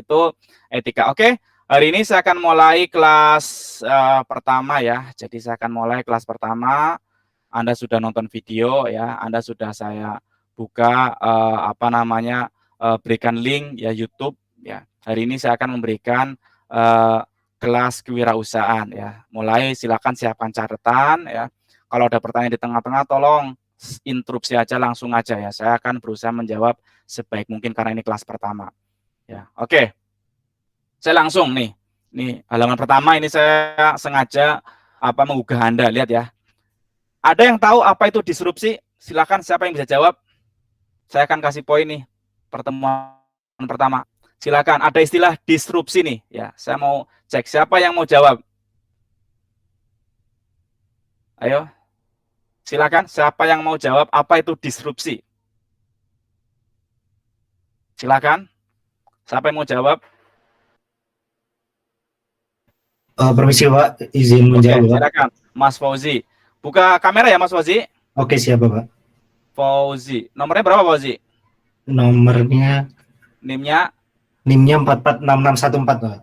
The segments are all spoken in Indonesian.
itu etika. Oke, hari ini saya akan mulai kelas pertama ya. Jadi saya akan mulai kelas pertama. Anda sudah nonton video ya, Anda sudah saya buka berikan link ya YouTube ya. Hari ini saya akan memberikan kelas kewirausahaan ya. Mulai silakan siapkan catatan ya. Kalau ada pertanyaan di tengah-tengah tolong interupsi aja, langsung aja ya. Saya akan berusaha menjawab sebaik mungkin karena ini kelas pertama. Ya, oke. Saya langsung nih. Nih, halaman pertama ini saya sengaja menggugah Anda, lihat ya. Ada yang tahu apa itu disrupsi? Silakan siapa yang bisa jawab? Saya akan kasih poin nih. Pertemuan pertama. Silakan, ada istilah disrupsi nih ya. Saya mau cek siapa yang mau jawab. Ayo. Silakan siapa yang mau jawab apa itu disrupsi? Silakan. Siapa yang mau jawab? Permisi Pak, izin menjawab. Oke, silakan Mas Fauzi. Buka kamera ya Mas Fauzi. Oke, siap Pak. Fauzi. Nomornya berapa Fauzi? Nomornya NIM-nya 446614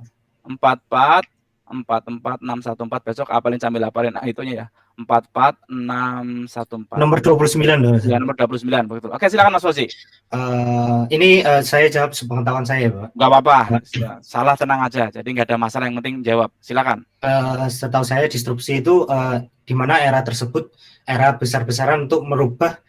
Pak. 44446614. Besok apalin sambil hafalin itunya ya. 44614. Nomor 29 ya, nomor 29 betul. Oke, silakan Mas Fauzi. Ini saya jawab sepengetahuan saya Pak. Nggak apa-apa, salah tenang aja. Jadi nggak ada masalah, yang penting jawab. Silakan. Setahu saya disrupsi itu di mana era tersebut era besar-besaran untuk merubah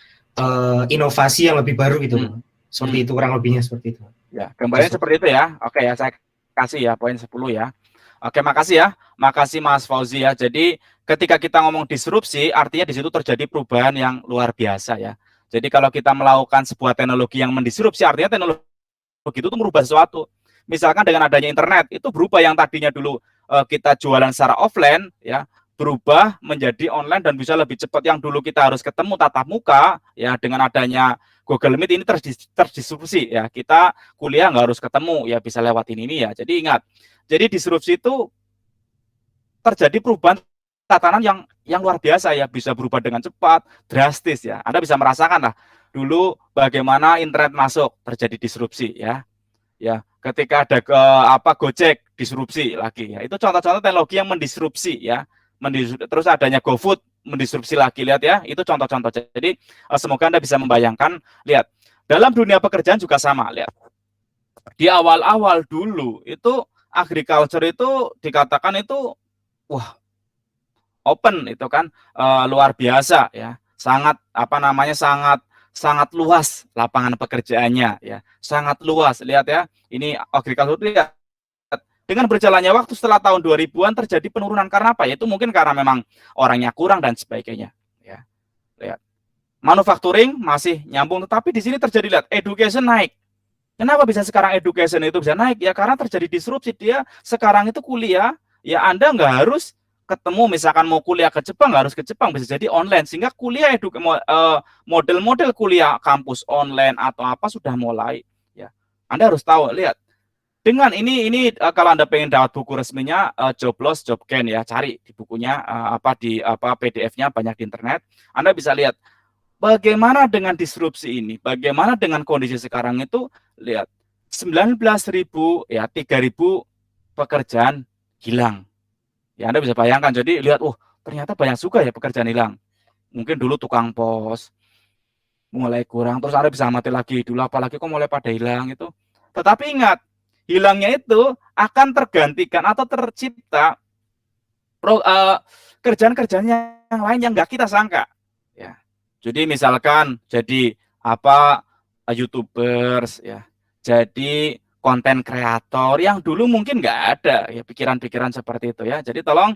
inovasi yang lebih baru gitu. Seperti itu, kurang lebihnya seperti itu. Ya, gambarnya seperti itu ya. Oke ya, saya kasih ya poin 10 ya. Oke, makasih ya. Makasih Mas Fauzi ya. Jadi ketika kita ngomong disrupsi, artinya di situ terjadi perubahan yang luar biasa ya. Jadi kalau kita melakukan sebuah teknologi yang mendisrupsi, artinya teknologi itu tuh merubah sesuatu. Misalkan dengan adanya internet, itu berubah yang tadinya dulu kita jualan secara offline ya, berubah menjadi online dan bisa lebih cepat. Yang dulu kita harus ketemu tatap muka ya, dengan adanya Google Meet ini terdisrupsi ya. Kita kuliah nggak harus ketemu ya, bisa lewatin ini ya. Jadi ingat, jadi disrupsi itu terjadi perubahan tatanan yang luar biasa ya, bisa berubah dengan cepat, drastis ya. Anda bisa merasakan lah dulu bagaimana internet masuk, terjadi disrupsi ya. Ya, ketika ada Gojek disrupsi lagi ya. Itu contoh-contoh teknologi yang mendisrupsi ya. Terus adanya GoFood mendisrupsi lagi, lihat ya. Itu contoh-contoh. Jadi semoga Anda bisa membayangkan, lihat. Dalam dunia pekerjaan juga sama, lihat. Di awal-awal dulu itu agriculture itu dikatakan itu wah, open itu kan, luar biasa ya. Sangat sangat luas lapangan pekerjaannya ya, sangat luas. Lihat ya, ini agriculture lihat. Dengan berjalannya waktu setelah tahun 2000-an terjadi penurunan karena apa? Yaitu mungkin karena memang orangnya kurang dan sebagainya ya. Lihat. Manufacturing masih nyambung, tetapi di sini terjadi, lihat, education naik. Kenapa bisa sekarang education itu bisa naik? Ya karena terjadi disrupsi. Dia sekarang itu kuliah, ya Anda nggak harus ketemu, misalkan mau kuliah ke Jepang, nggak harus ke Jepang, bisa jadi online. Sehingga kuliah model-model kuliah kampus online atau apa sudah mulai. Ya, Anda harus tahu, lihat. Dengan ini kalau Anda pengen dapat buku resminya Joblos Jobgen ya, cari di bukunya PDF-nya banyak di internet. Anda bisa lihat bagaimana dengan disrupsi ini, bagaimana dengan kondisi sekarang itu, lihat 19.000 ya 3.000 pekerjaan hilang. Ya Anda bisa bayangkan, jadi lihat, ternyata banyak juga ya pekerjaan hilang. Mungkin dulu tukang pos mulai kurang, terus Anda bisa amati lagi dulu apalagi kok mulai pada hilang itu. Tetapi ingat, hilangnya itu akan tergantikan atau tercipta kerjaan-kerjaan yang lain yang nggak kita sangka. Ya. Jadi misalkan jadi YouTubers ya, jadi konten kreator yang dulu mungkin nggak ada ya pikiran-pikiran seperti itu ya. Jadi tolong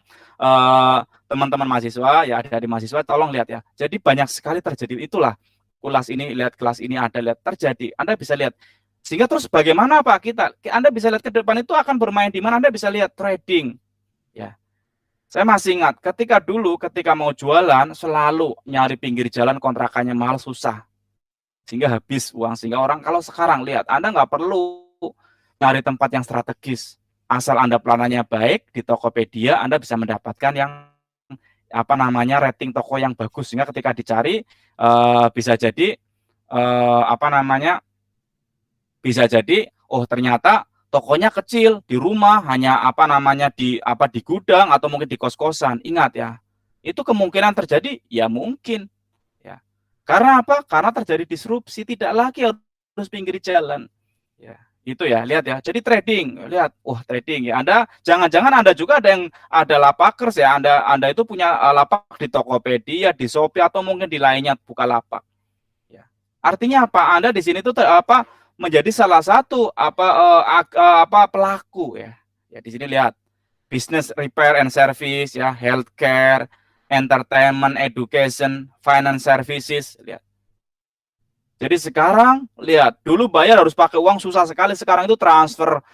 teman-teman mahasiswa ya, ada di mahasiswa, tolong lihat ya. Jadi banyak sekali terjadi, itulah kelas ini, lihat kelas ini ada, lihat terjadi. Anda bisa lihat. Sehingga terus bagaimana Pak Anda bisa lihat ke depan itu akan bermain di mana, Anda bisa lihat trading. Ya. Saya masih ingat ketika mau jualan selalu nyari pinggir jalan, kontrakannya mahal, susah. Sehingga habis uang. Sehingga orang, kalau sekarang lihat, Anda nggak perlu nyari tempat yang strategis. Asal Anda plananya baik di Tokopedia, Anda bisa mendapatkan yang rating toko yang bagus. Sehingga ketika dicari bisa jadi bisa jadi ternyata tokonya kecil, di rumah hanya apa namanya di gudang atau mungkin di kos-kosan. Ingat ya, itu kemungkinan terjadi ya mungkin ya. Karena apa? Karena terjadi disrupsi, tidak lagi harus pinggir jalan. Ya, itu ya, lihat ya. Jadi trading, lihat, trading ya. Anda jangan-jangan Anda juga ada lapakers ya. Anda itu punya lapak di Tokopedia, di Shopee atau mungkin di lainnya buka lapak. Ya. Artinya apa? Anda di sini tuh menjadi salah satu pelaku ya. Ya di sini lihat business repair and service ya, healthcare, entertainment, education, finance services, lihat. Jadi sekarang lihat, dulu bayar harus pakai uang susah sekali, sekarang itu transfer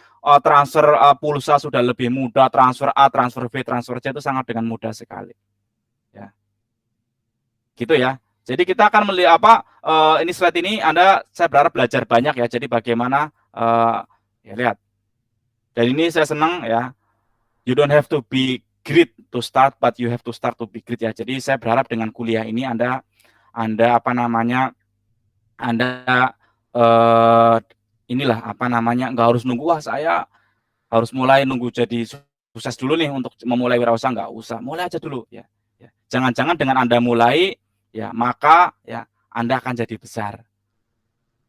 pulsa sudah lebih mudah, transfer A, transfer B, transfer C itu sangat dengan mudah sekali. Ya. Gitu ya. Jadi kita akan melihat ini slide ini saya berharap belajar banyak ya. Jadi bagaimana ya lihat. Dan ini saya senang ya. You don't have to be great to start, but you have to start to be great ya. Jadi saya berharap dengan kuliah ini Anda inilah nggak harus nunggu saya harus mulai nunggu jadi sukses dulu nih untuk memulai wirausaha, nggak usah, mulai aja dulu ya. Jangan-jangan dengan Anda mulai ya maka ya Anda akan jadi besar.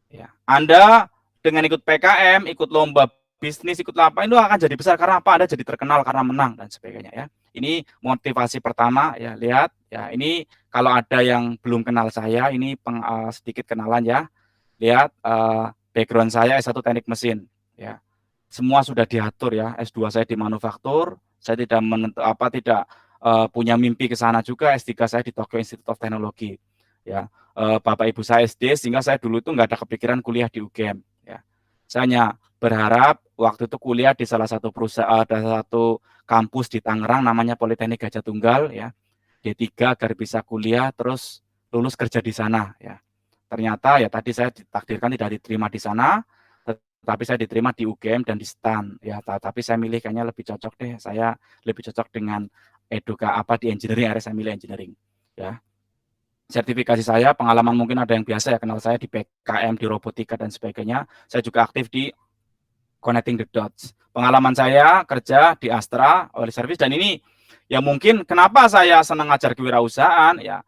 Ya. Anda dengan ikut PKM, ikut lomba bisnis, ikut apa itu akan jadi besar karena apa? Anda jadi terkenal karena menang dan sebagainya ya. Ini motivasi pertama ya, lihat ya, ini kalau ada yang belum kenal saya, ini sedikit kenalan ya. Lihat background saya S1 Teknik Mesin ya. Semua sudah diatur ya. S2 saya di manufaktur, saya tidak punya mimpi ke sana juga. S3 saya di Tokyo Institute of Technology ya. Bapak ibu saya SD, sehingga saya dulu itu nggak ada kepikiran kuliah di UGM ya. Saya hanya berharap waktu itu kuliah di salah satu perusahaan, ada satu kampus di Tangerang namanya Politeknik Gajah Tunggal ya, D3 agar bisa kuliah terus lulus kerja di sana ya. Ternyata ya tadi saya ditakdirkan tidak diterima di sana, tetapi saya diterima di UGM dan di STAN ya. Tapi saya milih kayaknya lebih cocok deh, saya lebih cocok dengan di engineering, akhirnya saya milih engineering ya. Sertifikasi saya, pengalaman mungkin ada yang biasa ya kenal saya di PKM, di robotika dan sebagainya. Saya juga aktif di Connecting the Dots. Pengalaman saya kerja di Astra Oil Service, dan ini ya mungkin kenapa saya senang ngajar kewirausahaan ya.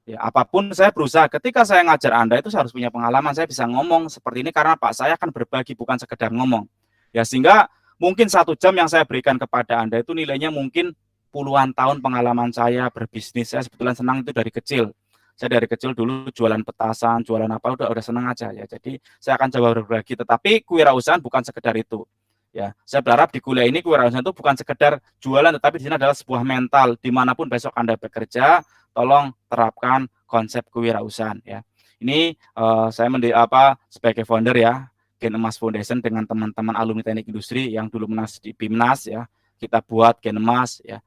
Ya, apapun saya berusaha. Ketika saya ngajar Anda itu saya harus punya pengalaman, saya bisa ngomong seperti ini karena Pak saya akan berbagi, bukan sekedar ngomong. Ya, sehingga mungkin 1 jam yang saya berikan kepada Anda itu nilainya mungkin puluhan tahun pengalaman saya berbisnis. Saya sebetulnya senang itu dari kecil. Saya dari kecil dulu jualan petasan, jualan apa udah senang aja ya. Jadi saya akan coba berbagi. Tetapi kewirausahaan bukan sekedar itu. Ya, saya berharap di kuliah ini kewirausahaan itu bukan sekedar jualan, tetapi di sini adalah sebuah mental. Dimanapun besok Anda bekerja, tolong terapkan konsep kewirausahaan ya. Ini saya sebagai founder ya Gen Emas Foundation dengan teman-teman alumni teknik industri yang dulu menas di BIMNAS ya. Kita buat Gen Emas ya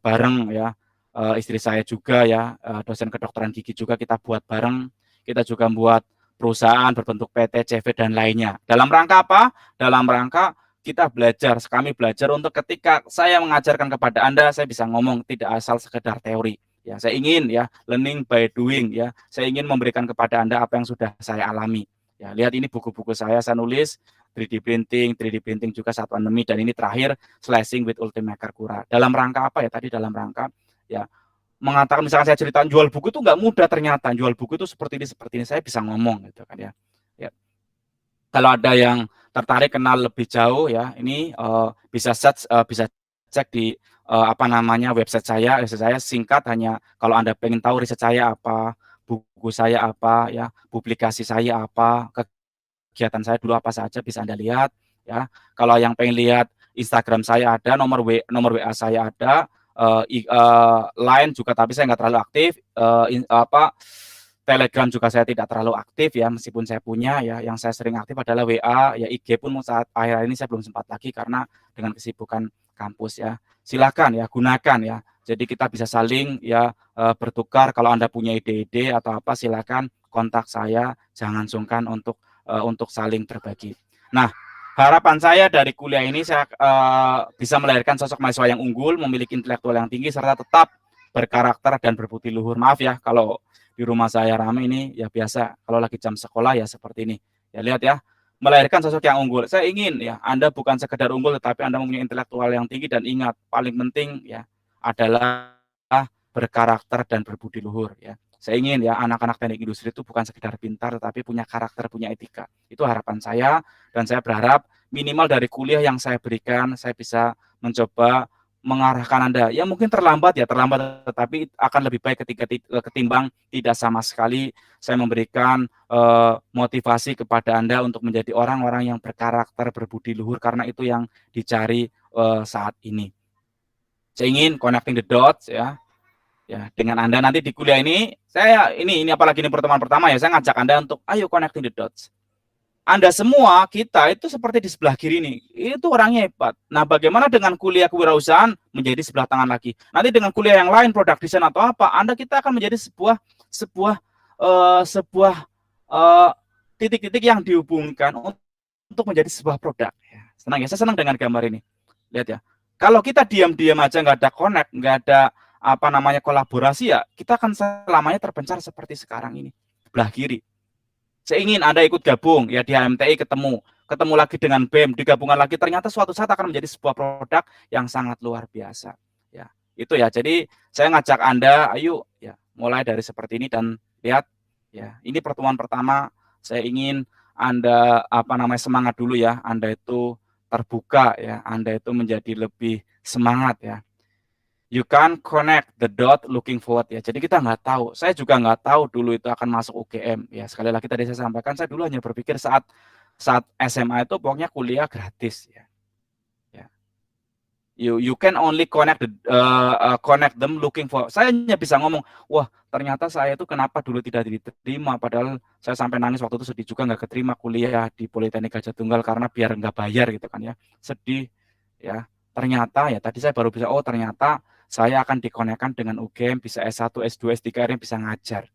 bareng ya. Istri saya juga ya dosen kedokteran gigi juga kita buat bareng. Kita juga buat perusahaan berbentuk PT, CV dan lainnya. Dalam rangka apa? Dalam rangka kita belajar, kami belajar untuk ketika saya mengajarkan kepada Anda, saya bisa ngomong tidak asal sekedar teori. Ya, saya ingin ya learning by doing ya. Saya ingin memberikan kepada Anda apa yang sudah saya alami. Ya, lihat ini buku-buku saya nulis 3D printing juga saat pandemi, dan ini terakhir slashing with Ultimaker Cura. Dalam rangka apa ya? Tadi dalam rangka ya mengatakan, misalkan saya cerita jual buku itu nggak mudah, ternyata jual buku itu seperti ini saya bisa ngomong gitu kan ya. Ya. Kalau ada yang tertarik kenal lebih jauh ya, ini bisa cek di website saya singkat, hanya kalau Anda pengen tahu riset saya apa, buku saya apa ya, publikasi saya apa, kegiatan saya dulu apa saja bisa Anda lihat ya. Kalau yang pengen lihat Instagram saya ada, nomor WA saya ada, Line juga tapi saya nggak terlalu aktif, Telegram juga saya tidak terlalu aktif ya, meskipun saya punya ya. Yang saya sering aktif adalah WA ya, IG pun saat akhir ini saya belum sempat lagi karena dengan kesibukan kampus ya. Silakan ya, gunakan ya. Jadi kita bisa saling ya bertukar. Kalau Anda punya ide-ide atau apa, silakan kontak saya, jangan sungkan untuk saling berbagi. Nah, harapan saya dari kuliah ini saya bisa melahirkan sosok mahasiswa yang unggul, memiliki intelektual yang tinggi, serta tetap berkarakter dan berbudi luhur. Maaf ya kalau di rumah saya ramai ini ya, biasa kalau lagi jam sekolah ya seperti ini. Ya lihat ya, melahirkan sosok yang unggul. Saya ingin ya Anda bukan sekedar unggul, tetapi Anda mempunyai intelektual yang tinggi, dan ingat paling penting ya adalah berkarakter dan berbudi luhur ya. Saya ingin ya anak-anak teknik industri itu bukan sekedar pintar, tetapi punya karakter, punya etika. Itu harapan saya, dan saya berharap minimal dari kuliah yang saya berikan, saya bisa mencoba mengarahkan Anda. Ya mungkin terlambat, tetapi akan lebih baik ketika ketimbang tidak sama sekali saya memberikan motivasi kepada Anda untuk menjadi orang-orang yang berkarakter, berbudi luhur, karena itu yang dicari saat ini. Saya ingin connecting the dots ya dengan Anda nanti di kuliah ini. Saya ini apalagi ini pertemuan pertama ya, saya ngajak Anda untuk ayo connecting the dots. Anda semua, kita itu seperti di sebelah kiri ini, itu orangnya hebat. Nah, bagaimana dengan kuliah kewirausahaan menjadi sebelah tangan lagi? Nanti dengan kuliah yang lain, product design atau apa, kita akan menjadi sebuah titik-titik yang dihubungkan untuk menjadi sebuah produk. Senang ya, saya senang dengan gambar ini. Lihat ya, kalau kita diam-diam aja nggak ada connect, nggak ada kolaborasi ya, kita akan selamanya terpencar seperti sekarang ini, sebelah kiri. Saya ingin Anda ikut gabung ya di HMTI, ketemu lagi dengan BEM, digabungkan lagi, ternyata suatu saat akan menjadi sebuah produk yang sangat luar biasa. Ya, itu ya. Jadi saya ngajak Anda, ayo ya, mulai dari seperti ini, dan lihat ya, ini pertemuan pertama. Saya ingin Anda semangat dulu ya, Anda itu terbuka ya, Anda itu menjadi lebih semangat ya. You can connect the dot looking forward ya. Jadi kita nggak tahu. Saya juga nggak tahu dulu itu akan masuk UGM ya. Sekali lagi tadi saya sampaikan, saya dulu hanya berpikir saat SMA itu pokoknya kuliah gratis ya. You can only connect them looking for. Saya hanya bisa ngomong, wah ternyata saya itu kenapa dulu tidak diterima, padahal saya sampai nangis waktu itu, sedih juga nggak keterima kuliah di Politeknik Gajah Tunggal karena biar nggak bayar gitu kan ya, sedih ya. Ternyata ya tadi saya baru bisa, oh ternyata saya akan dikonekkan dengan UGM, bisa S1, S2, S3, akhirnya bisa ngajar.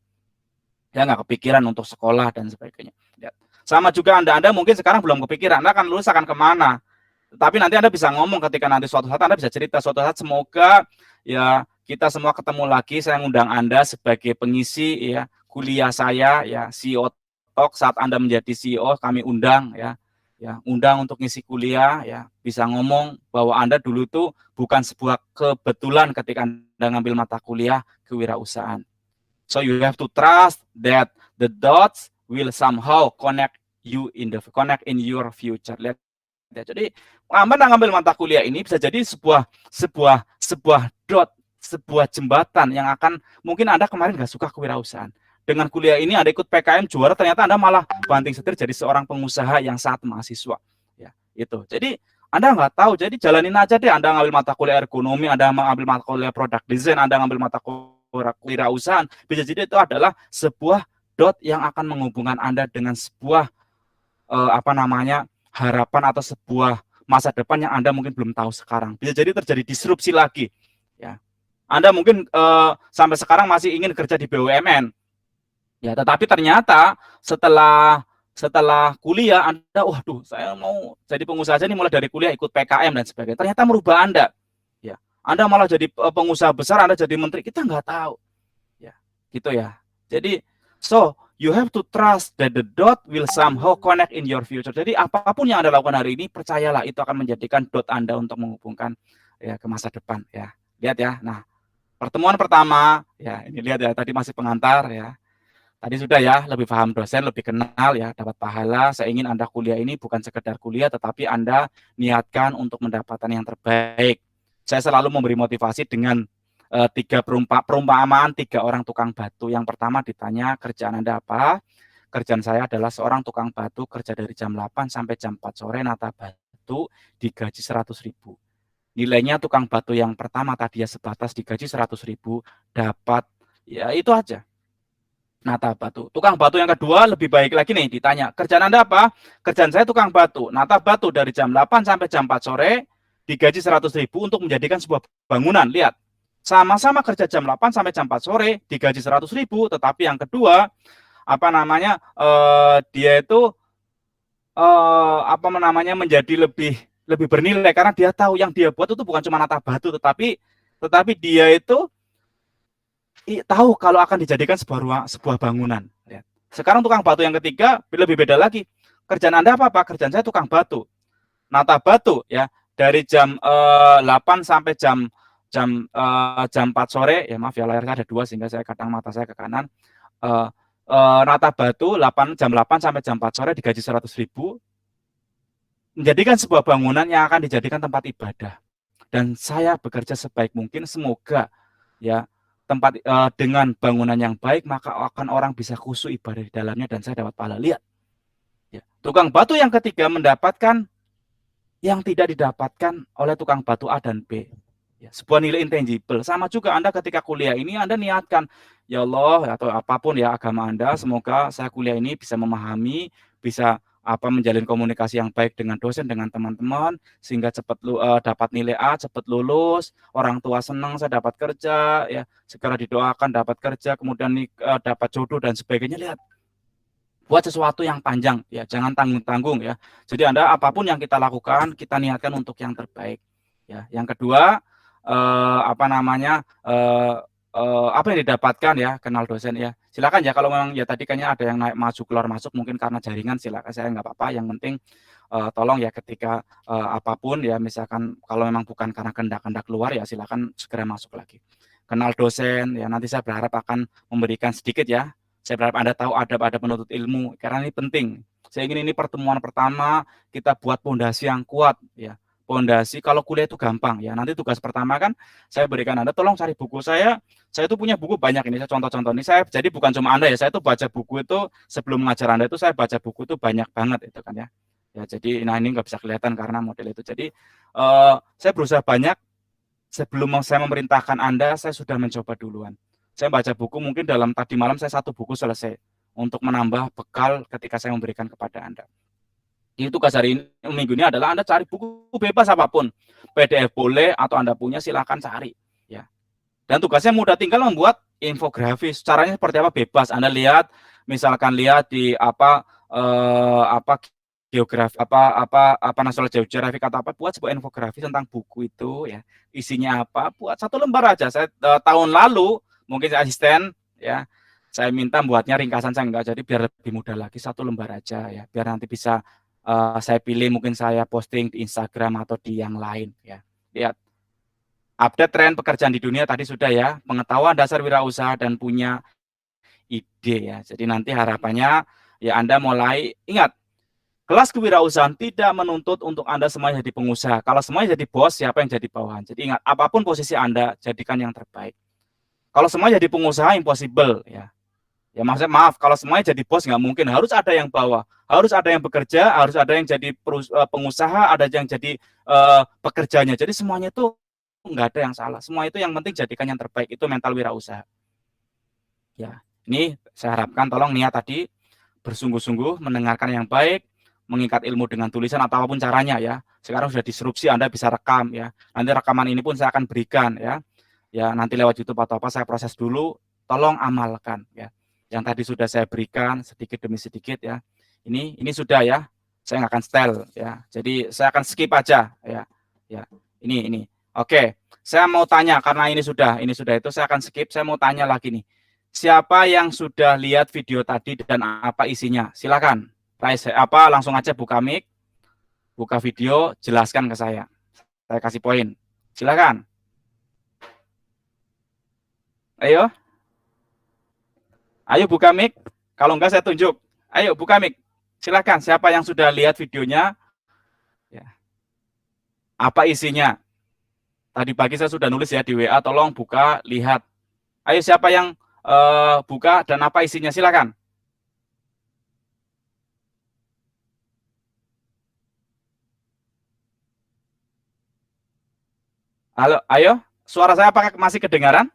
Ya nggak kepikiran untuk sekolah dan sebagainya. Ya. Sama juga Anda mungkin sekarang belum kepikiran, Anda akan lulus akan kemana. Tapi nanti Anda bisa ngomong ketika nanti suatu saat Anda bisa cerita, suatu saat semoga ya kita semua ketemu lagi, saya ngundang Anda sebagai pengisi ya kuliah saya ya, CEO Talk, saat Anda menjadi CEO kami undang ya undang untuk ngisi kuliah ya, bisa ngomong bahwa Anda dulu itu bukan sebuah kebetulan ketika Anda ngambil mata kuliah kewirausahaan. So you have to trust that the dots will somehow connect in your future. Lihat ya, jadi Anda ngambil mata kuliah ini bisa jadi sebuah dot, sebuah jembatan yang akan, mungkin Anda kemarin nggak suka kewirausahaan. Dengan kuliah ini Anda ikut PKM juara, ternyata Anda malah banting setir jadi seorang pengusaha yang saat mahasiswa. Ya, itu. Jadi Anda nggak tahu, jadi jalanin aja deh. Anda ngambil mata kuliah ergonomi, Anda ngambil mata kuliah product design, Anda ngambil mata kuliah kewirausahaan, bisa jadi itu adalah sebuah dot yang akan menghubungkan Anda dengan sebuah harapan atau sebuah masa depan yang Anda mungkin belum tahu sekarang. Bisa jadi terjadi disrupsi lagi. Ya, Anda mungkin sampai sekarang masih ingin kerja di BUMN. Ya, tetapi ternyata setelah kuliah Anda, waduh, saya mau jadi pengusaha aja nih, mulai dari kuliah ikut PKM dan sebagainya. Ternyata merubah Anda. Ya, Anda malah jadi pengusaha besar, Anda jadi menteri, kita nggak tahu. Ya, gitu ya. Jadi, so you have to trust that the dot will somehow connect in your future. Jadi apapun yang Anda lakukan hari ini, percayalah itu akan menjadikan dot Anda untuk menghubungkan ya ke masa depan ya. Lihat ya. Nah, pertemuan pertama ya, ini lihat ya, tadi masih pengantar ya. Tadi sudah ya, lebih paham dosen, lebih kenal ya, dapat pahala. Saya ingin Anda kuliah ini bukan sekedar kuliah, tetapi Anda niatkan untuk mendapatkan yang terbaik. Saya selalu memberi motivasi dengan tiga perumpamaan 3 orang tukang batu. Yang pertama ditanya, kerjaan Anda apa? Kerjaan saya adalah seorang tukang batu, kerja dari jam 8 sampai jam 4 sore, nata batu, digaji 100.000. Nilainya tukang batu yang pertama tadi ya sebatas digaji 100.000, dapat ya itu aja. Nata batu. Tukang batu yang kedua lebih baik lagi nih, ditanya, kerjaan Anda apa? Kerjaan saya tukang batu, nata batu dari jam 8 sampai jam 4 sore, digaji 100.000 untuk menjadikan sebuah bangunan. Lihat, sama-sama kerja jam 8 sampai jam 4 sore, digaji 100.000, tetapi yang kedua, dia itu menjadi lebih bernilai karena dia tahu yang dia buat itu bukan cuma nata batu, tetapi dia itu tahu kalau akan dijadikan sebuah bangunan. Sekarang tukang batu yang ketiga lebih beda lagi. kerjaan Anda apa, Pak? Kerjaan saya tukang batu. Nata batu ya, dari jam 8 sampai jam 4 sore, ya maaf ya layar saya ada 2 sehingga saya kadang mata saya ke kanan. Nata batu jam 8 sampai jam 4 sore digaji 100.000, menjadikan sebuah bangunan yang akan dijadikan tempat ibadah. Dan saya bekerja sebaik mungkin, semoga ya tempat dengan bangunan yang baik maka akan orang bisa khusyuk ibadah di dalamnya dan saya dapat pahala. Lihat ya, tukang batu yang ketiga mendapatkan yang tidak didapatkan oleh tukang batu A dan B ya, sebuah nilai intangible. Sama juga Anda ketika kuliah ini Anda niatkan, ya Allah atau apapun ya agama Anda, semoga saya kuliah ini bisa memahami, bisa menjalin komunikasi yang baik dengan dosen, dengan teman-teman, sehingga cepat dapat nilai A, cepat lulus, orang tua senang saya dapat kerja, ya segera didoakan dapat kerja, kemudian dapat jodoh dan sebagainya. Lihat, buat sesuatu yang panjang, ya jangan tanggung-tanggung ya. Jadi Anda apapun yang kita lakukan, kita niatkan untuk yang terbaik. Ya, yang kedua apa yang didapatkan ya, kenal dosen ya. Silakan ya kalau memang ya tadi kayaknya ada yang naik masuk keluar masuk mungkin karena jaringan, silakan, saya nggak apa-apa. Yang penting tolong ya ketika apapun ya, misalkan kalau memang bukan karena kehendak keluar ya silakan segera masuk lagi. Kenal dosen ya, nanti saya berharap akan memberikan sedikit ya. Saya berharap Anda tahu adab-adab menuntut ilmu karena ini penting. Saya ingin ini pertemuan pertama kita buat pondasi yang kuat ya. Pondasi kalau kuliah itu gampang ya. Nanti tugas pertama kan saya berikan Anda tolong cari buku saya. Saya itu punya buku banyak ini, saya contoh-contoh ini. Saya jadi bukan cuma Anda ya, saya itu baca buku itu sebelum mengajar Anda itu saya baca buku itu banyak banget itu kan ya. Ya jadi nah ini nggak bisa kelihatan karena model itu. Jadi saya berusaha banyak sebelum saya memerintahkan Anda, saya sudah mencoba duluan. Saya baca buku mungkin dalam tadi malam saya 1 buku selesai untuk menambah bekal ketika saya memberikan kepada Anda. Itu tugas hari ini, minggu ini adalah Anda cari buku bebas apapun. PDF boleh atau Anda punya silahkan cari ya. Dan tugasnya mudah, tinggal membuat infografis. Caranya seperti apa bebas. Anda lihat misalkan lihat di geografi National Geographic atau apa, buat sebuah infografis tentang buku itu ya. Isinya apa? Buat 1 lembar aja. Saya tahun lalu mungkin saya asisten ya, saya minta buatnya ringkasan, saya enggak, jadi biar lebih mudah lagi 1 lembar aja ya, biar nanti bisa saya pilih, mungkin saya posting di Instagram atau di yang lain ya. Lihat update tren pekerjaan di dunia tadi sudah ya, pengetahuan dasar wirausaha dan punya ide ya. Jadi nanti harapannya ya Anda mulai ingat, kelas kewirausahaan tidak menuntut untuk Anda semuanya jadi pengusaha. Kalau semuanya jadi bos, siapa yang jadi bawahan? Jadi ingat, apapun posisi Anda, jadikan yang terbaik. Kalau semuanya jadi pengusaha, impossible ya. Ya maksudnya maaf, kalau semuanya jadi bos nggak mungkin. Harus ada yang bawa, harus ada yang bekerja, harus ada yang jadi pengusaha, ada yang jadi pekerjanya. Jadi semuanya itu nggak ada yang salah. Semua itu yang penting jadikan yang terbaik. Itu mental wirausaha. Ya, ini saya harapkan tolong niat tadi bersungguh-sungguh mendengarkan yang baik, mengikat ilmu dengan tulisan atau apapun caranya ya. Sekarang sudah disrupsi, Anda bisa rekam ya. Nanti rekaman ini pun saya akan berikan ya. Ya nanti lewat YouTube atau apa saya proses dulu, tolong amalkan ya. Yang tadi sudah saya berikan sedikit demi sedikit ya. Ini sudah ya. Saya nggak akan setel ya. Jadi saya akan skip aja ya. Ya. Ini. Oke. Saya mau tanya karena ini sudah itu, saya akan skip. Saya mau tanya lagi nih. Siapa yang sudah lihat video tadi dan apa isinya? Silakan. Langsung aja buka mic, buka video, jelaskan ke saya. Saya kasih poin. Silakan. Ayo buka mic. Kalau enggak saya tunjuk. Ayo buka mic. Silakan. Siapa yang sudah lihat videonya? Ya. Apa isinya? Tadi pagi saya sudah nulis ya di WA. Tolong buka, lihat. Ayo siapa yang buka dan apa isinya? Silakan. Halo, ayo. Suara saya apakah masih kedengaran?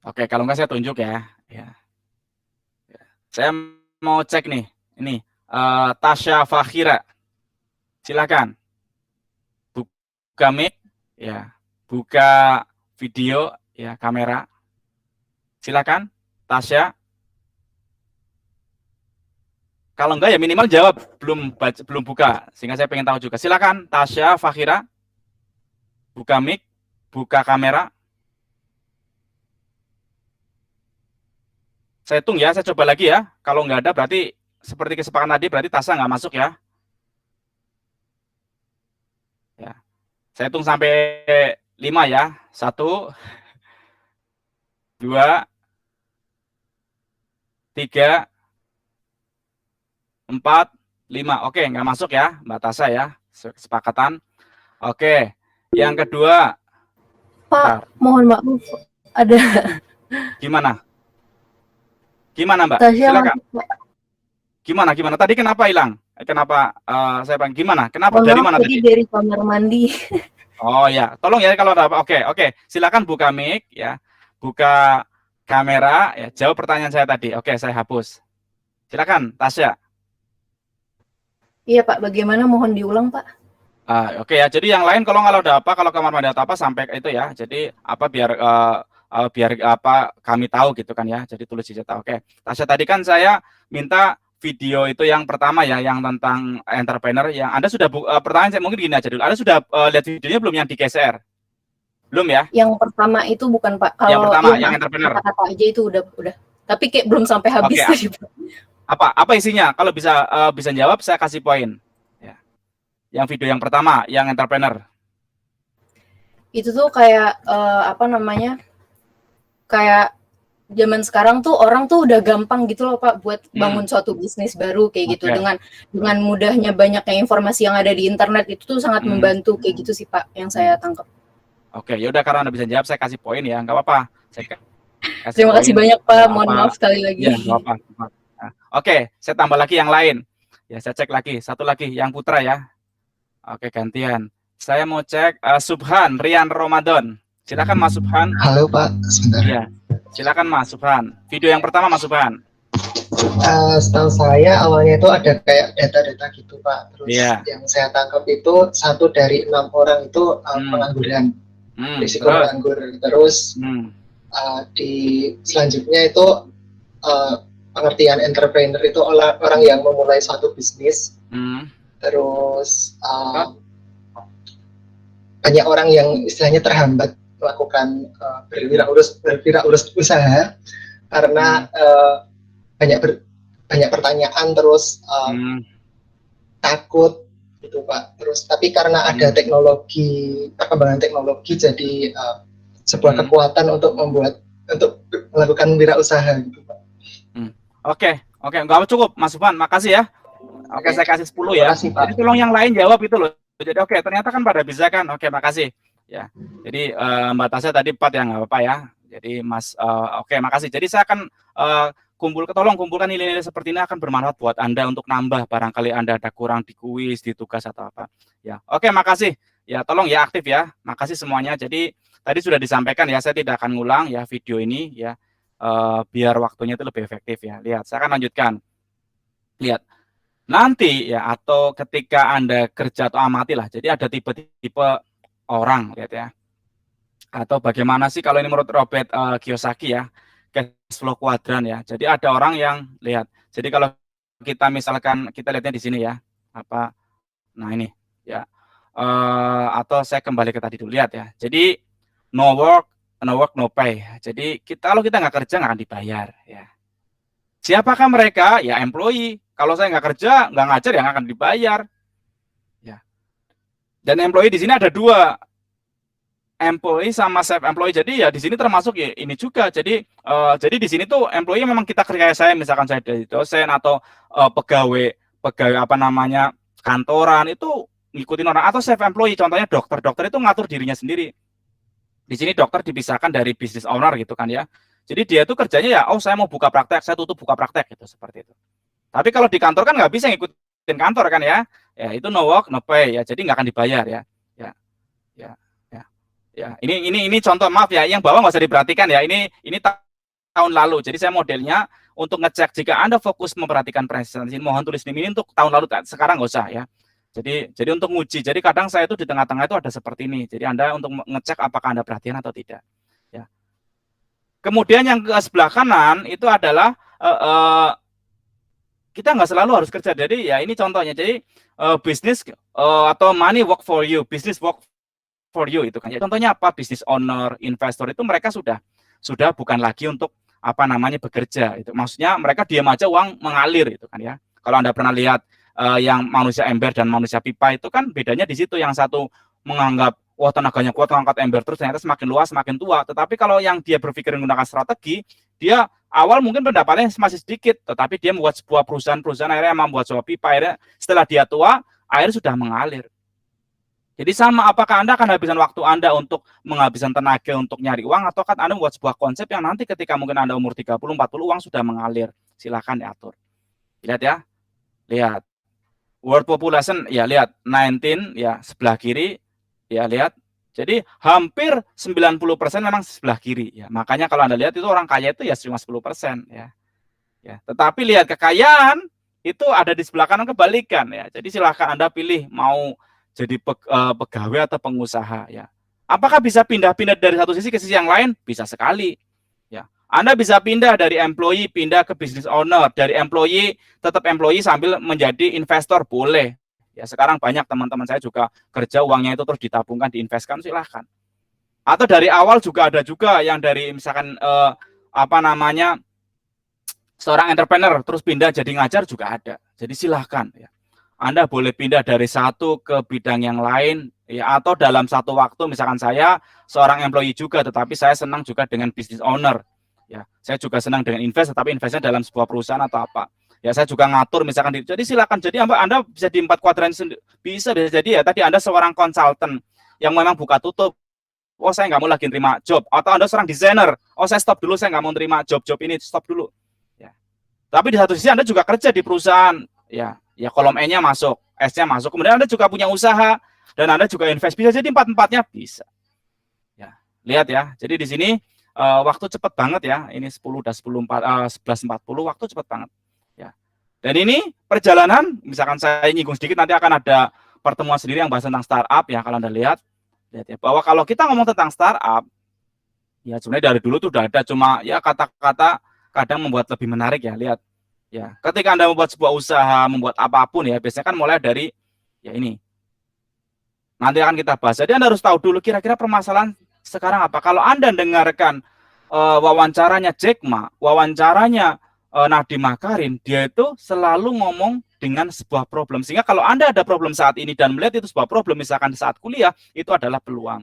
Oke, kalau enggak saya tunjuk ya. Saya mau cek nih. Ini Tasya Fakhira. Silakan. Buka mic ya. Buka video ya, kamera. Silakan, Tasya. Kalau enggak ya minimal jawab belum buka, sehingga saya pengen tahu juga. Silakan, Tasya Fakhira. Buka mic, buka kamera. Saya hitung ya, saya coba lagi ya. Kalau nggak ada berarti seperti kesepakatan tadi berarti Tasya nggak masuk ya. Ya. Saya hitung sampai 5 ya. 1, 2, 3, 4, 5. Oke, nggak masuk ya, Mbak Tasya ya. Kesepakatan. Oke. Yang kedua, Pak, mohon maaf, ada gimana? Gimana Mbak? Tasya Silakan. masuk, Pak. Gimana? Tadi kenapa hilang? Kenapa saya bilang gimana? Kenapa? Mohon Dari maaf, mana tadi tadi? dari kamar mandi. Oh ya, tolong ya kalau ada apa. Oke. Silakan buka mic ya. Buka kamera ya. Jawab pertanyaan saya tadi. Oke, saya hapus. Silakan, Tasya. Iya Pak, bagaimana mohon diulang Pak? Oke ya. Jadi yang lain kalau ada apa, kalau kamar mandi atau apa sampai itu ya. Jadi apa biar apa kami tahu gitu kan ya. Jadi tulis di chat. Oke. Tasya, tadi kan saya minta video itu yang pertama ya, yang tentang entrepreneur yang Anda sudah pertanyaan saya mungkin gini aja dulu. Anda sudah lihat videonya belum yang digeser? Belum ya? Yang pertama itu bukan Pak. Kalau Yang pertama yang entrepreneur. kata-kata aja itu udah. Tapi kayak belum sampai habis Oke. tadi Pak. Apa isinya? Kalau bisa jawab saya kasih poin. Ya. Yang video yang pertama, yang entrepreneur. Itu tuh kayak apa namanya? Kayak zaman sekarang tuh orang tuh udah gampang gitu loh Pak buat bangun suatu bisnis baru kayak gitu dengan mudahnya banyaknya informasi yang ada di internet itu tuh sangat membantu kayak gitu sih Pak yang saya tangkap. Oke, ya udah karena Anda bisa jawab saya kasih poin ya, nggak apa-apa. Terima kasih banyak Pak, mohon maaf sekali lagi. Ya, nggak apa-apa. Oke, saya tambah lagi yang lain. Ya, saya cek lagi, satu lagi yang putra ya. Oke, gantian. Saya mau cek Subhan Rian Ramadan. Silakan Mas Subhan. Halo Pak, sebentar. Iya. Silakan Mas Subhan. Video yang pertama Mas Subhan. Setahu saya awalnya itu ada kayak data-data gitu Pak. Terus yang saya tangkap itu 1 dari 6 orang itu pengangguran, risiko menganggur. Terus di selanjutnya itu pengertian entrepreneur itu orang yang memulai suatu bisnis. Terus banyak orang yang istilahnya terhambat melakukan berwirausaha karena banyak pertanyaan terus takut gitu Pak. Terus tapi karena ada perkembangan teknologi jadi sebuah kekuatan untuk melakukan wirausaha gitu Pak. Oke, nggak cukup Mas Subhan, makasih ya. Oke, saya kasih 10 ya. Makasih, Pak. Jadi tolong yang lain jawab itu loh. Jadi oke, ternyata kan pada bisa kan. Oke, makasih. Ya. Jadi Mbak Tasya tadi 4 ya, nggak apa-apa ya. Jadi Mas oke, makasih. Jadi saya akan tolong kumpulkan nilai-nilai seperti ini akan bermanfaat buat Anda untuk nambah barangkali Anda ada kurang di kuis, di tugas atau apa. Ya. Oke, makasih. Ya, tolong ya aktif ya. Makasih semuanya. Jadi tadi sudah disampaikan ya, saya tidak akan ngulang ya video ini ya. Biar waktunya itu lebih efektif ya. Lihat, saya akan lanjutkan. Lihat. Nanti ya atau ketika Anda kerja atau amati lah. Jadi ada tipe-tipe orang, lihat ya. Atau bagaimana sih kalau ini menurut Robert Kiyosaki ya, cash flow kuadran ya. Jadi ada orang yang lihat. Jadi kalau kita misalkan kita lihatnya di sini ya, nah ini ya. Atau saya kembali ke tadi dulu, lihat ya. Jadi no work no pay. Jadi kalau kita nggak kerja nggak akan dibayar ya. Siapakah mereka? Ya employee. Kalau saya nggak kerja, nggak ngajar, ya nggak akan dibayar. Ya. Dan employee di sini ada 2, employee sama self employee. Jadi ya di sini termasuk ya ini juga. Jadi di sini tuh employee memang kita kerja saya, misalkan saya dari dosen atau pegawai apa namanya kantoran itu ngikutin orang, atau self employee. Contohnya dokter itu ngatur dirinya sendiri. Di sini dokter dipisahkan dari business owner gitu kan ya. Jadi dia tuh kerjanya ya, saya mau buka praktek, saya tutup buka praktek gitu, seperti itu. Tapi kalau di kantor kan nggak bisa ngikutin kantor kan ya. Ya itu no work no pay ya. Jadi nggak akan dibayar ya. Ya. Ini contoh, maaf ya, yang bawah nggak usah diperhatikan ya. Ini tahun lalu. Jadi saya modelnya untuk ngecek jika Anda fokus memperhatikan presentasi, mohon tulis ini untuk tahun lalu. Sekarang nggak usah ya. Jadi untuk nguji. Jadi kadang saya itu di tengah-tengah itu ada seperti ini. Jadi Anda untuk ngecek apakah Anda perhatian atau tidak. Ya. Kemudian yang ke sebelah kanan itu adalah kita nggak selalu harus kerja. Jadi ya ini contohnya. Jadi bisnis atau money work for you, business work for you itu kan. Ya, contohnya apa? Business owner, investor itu mereka sudah bukan lagi untuk apa namanya bekerja itu. Maksudnya mereka diam aja uang mengalir itu kan ya. Kalau Anda pernah lihat yang manusia ember dan manusia pipa itu kan bedanya di situ. Yang satu menganggap wah tenaganya kuat mengangkat ember terus ternyata semakin luas semakin tua. Tetapi kalau yang dia berpikir menggunakan strategi, dia awal mungkin pendapatnya masih sedikit, tetapi dia membuat sebuah perusahaan akhirnya membuat sebuah pipa, akhirnya setelah dia tua air sudah mengalir. Jadi sama, apakah Anda akan habiskan waktu Anda untuk menghabiskan tenaga untuk nyari uang, atau kan Anda membuat sebuah konsep yang nanti ketika mungkin Anda umur 30, 40, uang sudah mengalir. Silakan diatur. Lihat ya. Lihat. World population, ya lihat. 19, ya sebelah kiri. Ya lihat. Jadi hampir 90% memang sebelah kiri. Ya. Makanya kalau Anda lihat itu orang kaya itu ya cuma 10%. Ya. Ya. Tetapi lihat kekayaan itu ada di sebelah kanan kebalikan. Ya. Jadi silakan Anda pilih mau jadi pegawai atau pengusaha ya. Apakah bisa pindah-pindah dari satu sisi ke sisi yang lain? Bisa sekali. Ya. Anda bisa pindah dari employee pindah ke business owner, dari employee tetap employee sambil menjadi investor boleh. Ya, sekarang banyak teman-teman saya juga kerja uangnya itu terus ditabungkan, diinvestkan, silahkan. Atau dari awal juga ada juga yang dari misalkan apa namanya seorang entrepreneur terus pindah jadi ngajar juga ada. Jadi silahkan ya. Anda boleh pindah dari satu ke bidang yang lain, ya, atau dalam satu waktu, misalkan saya seorang employee juga, tetapi saya senang juga dengan business owner, ya, saya juga senang dengan invest, tetapi investnya dalam sebuah perusahaan atau apa, ya, saya juga ngatur, misalkan, jadi silakan, jadi Anda bisa di 4 kuadran, bisa jadi ya, tadi Anda seorang konsultan yang memang buka tutup, oh saya nggak mau lagi terima job, atau Anda seorang desainer, oh saya stop dulu, saya nggak mau terima job ini, stop dulu, ya, tapi di satu sisi Anda juga kerja di perusahaan, ya, kolom E-nya masuk, S-nya masuk. Kemudian Anda juga punya usaha dan Anda juga invest. Bisa jadi 4-4-nya bisa. Ya, lihat ya. Jadi di sini waktu cepat banget ya. Ini 10 udah 11.40 waktu cepat banget. Ya. Dan ini perjalanan, misalkan saya nyinggung sedikit nanti akan ada pertemuan sendiri yang bahas tentang startup ya kalau Anda lihat ya, bahwa kalau kita ngomong tentang startup ya sebenarnya dari dulu tuh udah ada, cuma ya kata-kata kadang membuat lebih menarik ya. Lihat. Ya, ketika Anda membuat sebuah usaha, membuat apapun ya, biasanya kan mulai dari ya ini. Nanti akan kita bahas. Jadi Anda harus tahu dulu kira-kira permasalahan sekarang apa. Kalau Anda dengarkan wawancaranya Jack Ma, wawancaranya Nadiem Makarim, dia itu selalu ngomong dengan sebuah problem. Sehingga kalau Anda ada problem saat ini dan melihat itu sebuah problem, misalkan saat kuliah, itu adalah peluang.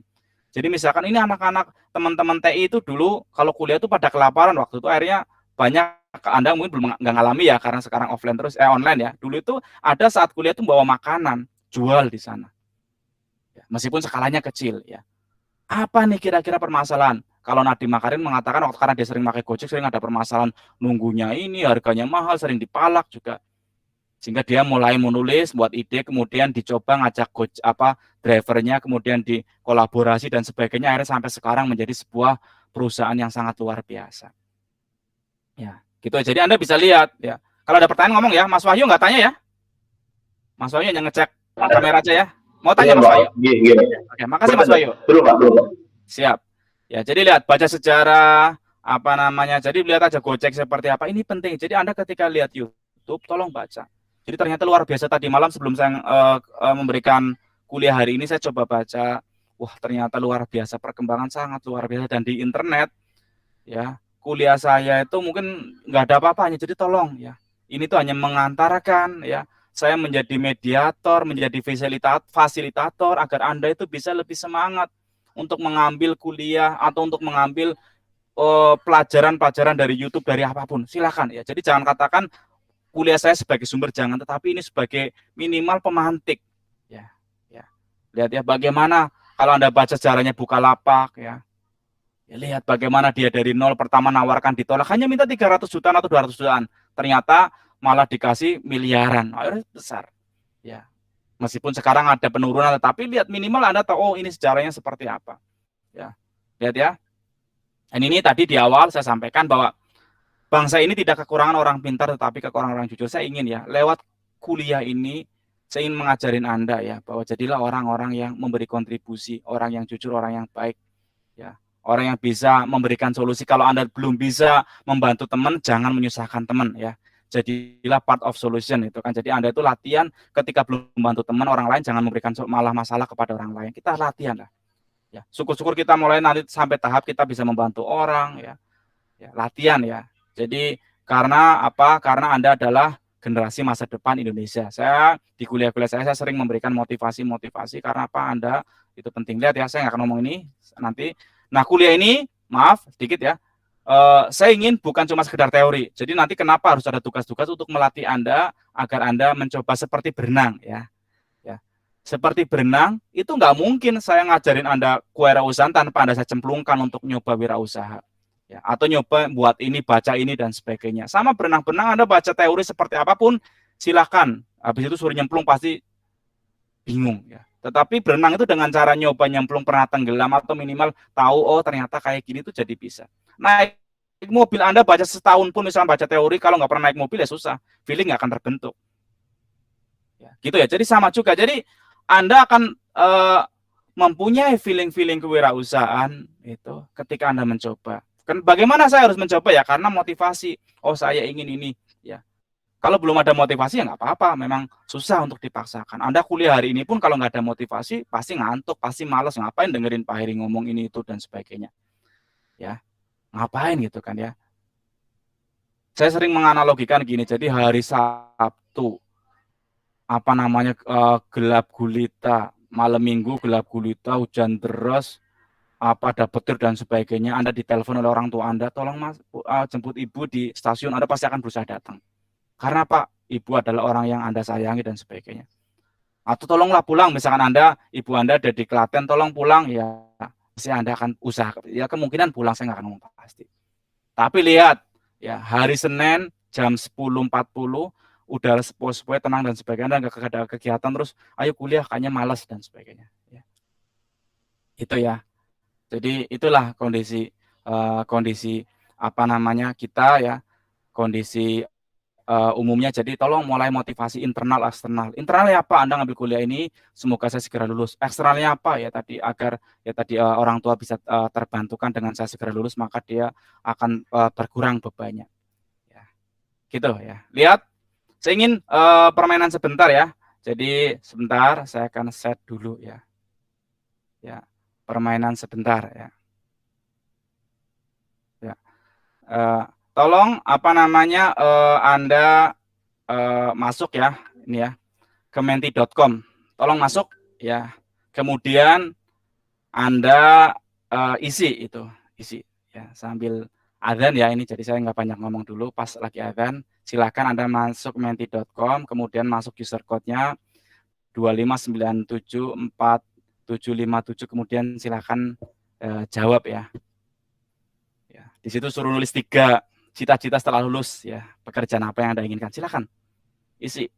Jadi misalkan ini anak-anak teman-teman TI itu dulu kalau kuliah itu pada kelaparan waktu itu, akhirnya banyak Anda mungkin belum nggak ngalami ya karena sekarang offline terus online ya. Dulu itu ada saat kuliah itu bawa makanan jual di sana. Ya, meskipun skalanya kecil ya. Apa nih kira-kira permasalahan? Kalau Nadiem Makarim mengatakan waktu karena dia sering pakai Gojek sering ada permasalahan nunggunya ini harganya mahal sering dipalak juga. Sehingga dia mulai menulis buat ide kemudian dicoba ngajak drivernya kemudian dikolaborasi dan sebagainya akhirnya sampai sekarang menjadi sebuah perusahaan yang sangat luar biasa. Ya. Gitu aja. Jadi Anda bisa lihat ya. Kalau ada pertanyaan ngomong ya, Mas Wahyu nggak tanya ya? Mas Wahyu yang ngecek kamera aja ya. Mau tanya Mas Wahyu? Oke, makasih Mas Wahyu. Siap. Ya, jadi lihat baca sejarah apa namanya. Jadi lihat aja Gojek seperti apa. Ini penting. Jadi Anda ketika lihat YouTube tolong baca. Jadi ternyata luar biasa tadi malam sebelum saya memberikan kuliah hari ini saya coba baca. Wah, ternyata luar biasa perkembangan sangat luar biasa dan di internet ya. Kuliah saya itu mungkin nggak ada apa-apanya, jadi tolong ya. Ini tuh hanya mengantarkan ya. Saya menjadi mediator, menjadi fasilitator agar Anda itu bisa lebih semangat untuk mengambil kuliah atau untuk mengambil pelajaran-pelajaran dari YouTube dari apapun. Silakan ya. Jadi jangan katakan kuliah saya sebagai sumber, jangan, tetapi ini sebagai minimal pemantik. Ya, ya. Lihat ya bagaimana kalau Anda baca sejarahnya Bukalapak ya. Ya, lihat bagaimana dia dari nol pertama nawarkan ditolak hanya minta 300 jutaan atau 200 jutaan. Ternyata malah dikasih miliaran. Akhirnya besar. Ya. Meskipun sekarang ada penurunan tetapi lihat minimal Anda tahu oh ini sejarahnya seperti apa. Ya. Lihat ya. Dan ini tadi di awal saya sampaikan bahwa bangsa ini tidak kekurangan orang pintar tetapi kekurangan orang jujur. Saya ingin ya lewat kuliah ini saya ingin mengajarin Anda ya bahwa jadilah orang-orang yang memberi kontribusi, orang yang jujur, orang yang baik. Ya. Orang yang bisa memberikan solusi. Kalau Anda belum bisa membantu teman, jangan menyusahkan teman ya. Jadilah part of solution itu kan. Jadi Anda itu latihan ketika belum membantu teman orang lain, jangan memberikan malah masalah kepada orang lain. Kita latihan lah. Ya, syukur-syukur kita mulai nanti sampai tahap kita bisa membantu orang ya. Ya, latihan ya. Jadi karena apa? Karena Anda adalah generasi masa depan Indonesia. Saya di kuliah-kuliah saya sering memberikan motivasi karena apa? Anda itu penting. Lihat ya, saya nggak akan ngomong ini nanti. Nah, kuliah ini, maaf sedikit ya, saya ingin bukan cuma sekedar teori. Jadi nanti kenapa harus ada tugas-tugas untuk melatih Anda agar Anda mencoba seperti berenang ya. Ya. Seperti berenang itu nggak mungkin saya ngajarin Anda kewirausahaan tanpa Anda saya cemplungkan untuk nyoba wirausaha. Ya, atau nyoba buat ini, baca ini dan sebagainya. Sama berenang-berenang Anda baca teori seperti apapun, silakan. Habis itu suruh nyemplung pasti bingung ya. Tetapi berenang itu dengan cara nyoba nyemplung pernah tenggelam atau minimal tahu oh ternyata kayak gini tuh jadi bisa. Naik mobil Anda baca setahun pun misalnya baca teori, kalau nggak pernah naik mobil ya susah, feeling nggak akan terbentuk. Ya, gitu ya. Jadi sama juga. Jadi Anda akan mempunyai feeling-feeling kewirausahaan itu ketika Anda mencoba. Kan bagaimana saya harus mencoba ya? Karena motivasi. Oh, saya ingin ini ya. Kalau belum ada motivasi ya nggak apa-apa. Memang susah untuk dipaksakan. Anda kuliah hari ini pun kalau nggak ada motivasi pasti ngantuk, pasti malas. Ngapain dengerin Pak Heri ngomong ini itu dan sebagainya. Ya, ngapain gitu kan ya? Saya sering menganalogikan gini. Jadi hari Sabtu apa namanya gelap gulita, malam Minggu gelap gulita, hujan deras, apa ada petir dan sebagainya, Anda ditelepon oleh orang tua Anda, tolong mas jemput ibu di stasiun, Anda pasti akan berusaha datang. Karena Pak, ibu adalah orang yang Anda sayangi dan sebagainya. Atau tolonglah pulang, misalkan ibu Anda ada di Klaten, tolong pulang, ya pasti Anda akan usaha. Ya kemungkinan pulang, saya nggak akan ngomong pasti. Tapi lihat, ya hari Senin jam 10.40, udah sepoi-sepoi tenang dan sebagainya, Anda nggak ada kegiatan terus, ayo kuliah, kayaknya malas dan sebagainya. Ya. Itu ya. Jadi itulah kondisi apa namanya kita ya, kondisi umumnya. Jadi tolong mulai motivasi internal eksternal. Internalnya apa? Anda ngambil kuliah ini semoga saya segera lulus. Eksternalnya apa ya tadi agar ya tadi orang tua bisa terbantukan dengan saya segera lulus, maka dia akan berkurang bebannya. Ya. Gitu ya. Lihat, saya ingin permainan sebentar ya. Jadi sebentar saya akan set dulu ya. Ya. Permainan sebentar ya. Ya. Tolong apa namanya Anda masuk ya ini ya ke menti.com. Tolong masuk ya. Kemudian Anda isi ya sambil adzan ya ini, jadi saya nggak banyak ngomong dulu pas lagi adzan. Silakan Anda masuk menti.com, kemudian masuk user code-nya 259747757, kemudian silakan jawab ya. Ya, di situ suruh nulis 3 cita-cita setelah lulus ya, pekerjaan apa yang Anda inginkan. Silakan isi.